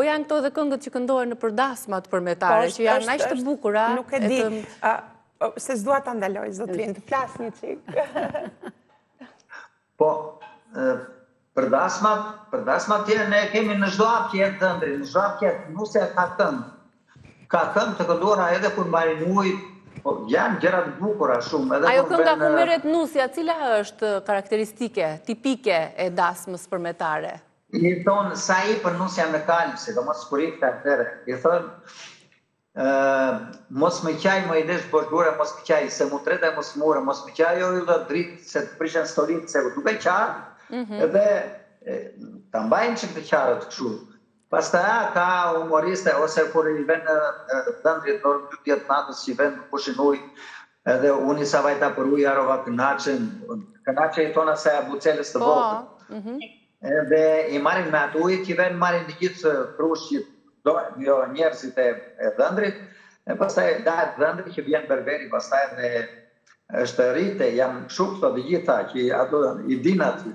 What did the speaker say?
Po janë këto dhe këngët që këndohen në përdasmat përmetare, që janë aq të bukura. Nuk e di, se s'dua ta ndaloj, zotrin, të flas një çik. Po, përdasmat tjere ne kemi në çdo hap që jetë ëndri, në çdo hap që jetë nusja ka këngë. Ka këngë të kënduara edhe kur marrin ujë, janë gjëra të bukura shumë. Ajo kënga ku merret nusja, cila është karakteristike, tipike e dasmës përmetare? I thonë, sa i për nusja me kalmë, si do mos kur ikte atëre. I thonë, mos më qaj më i desh bordure, mos më qaj, se mu trete mos mure, mos më qaj jo i dhe dritë, se të prishen stolitë, se duke qarë, edhe të mbajnë që këtë qarët këshu. Pastaj ka humoriste, ose kur i ven në dëndrit në 12 natës që i ven në pushin ujë, edhe unë i sa vajta për ujë arova kënaqen i tona se bucelës të botë. Edhe i marin me atë ujë që i ven marin në gjithë prush që jo njerëzit e dëndrit, e pastaj dahet dëndrit që vjen berberi, pastaj dhe është rrite, jam shumë të gjitha që i din aty.